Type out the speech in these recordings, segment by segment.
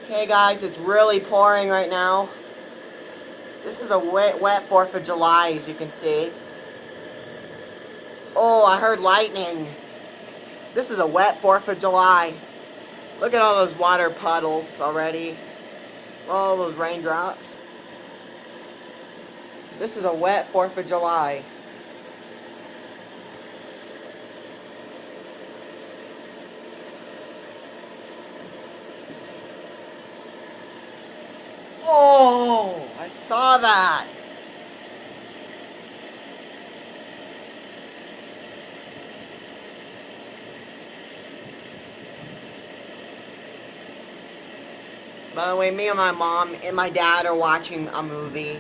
Hey guys, it's really pouring right now. This is a wet 4th of July, as you can see. Oh, I heard lightning. This is a wet 4th of July. Look at all those water puddles already. All those raindrops. This is a wet 4th of July. Oh, I saw that. By the way, me and my mom and my dad are watching a movie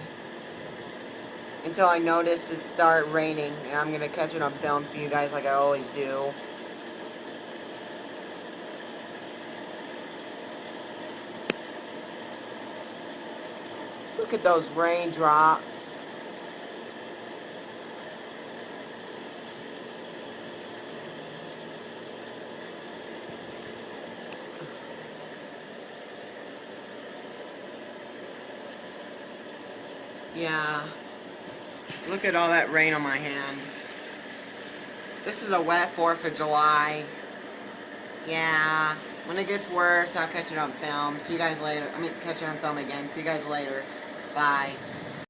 until I notice it start raining, and I'm gonna catch it on film for you guys like I always do. Look at those raindrops. Yeah. Look at all that rain on my hand. This is a wet 4th of July. Yeah. When it gets worse, I'll catch it on film. See you guys later. Catch it on film again. See you guys later. Bye.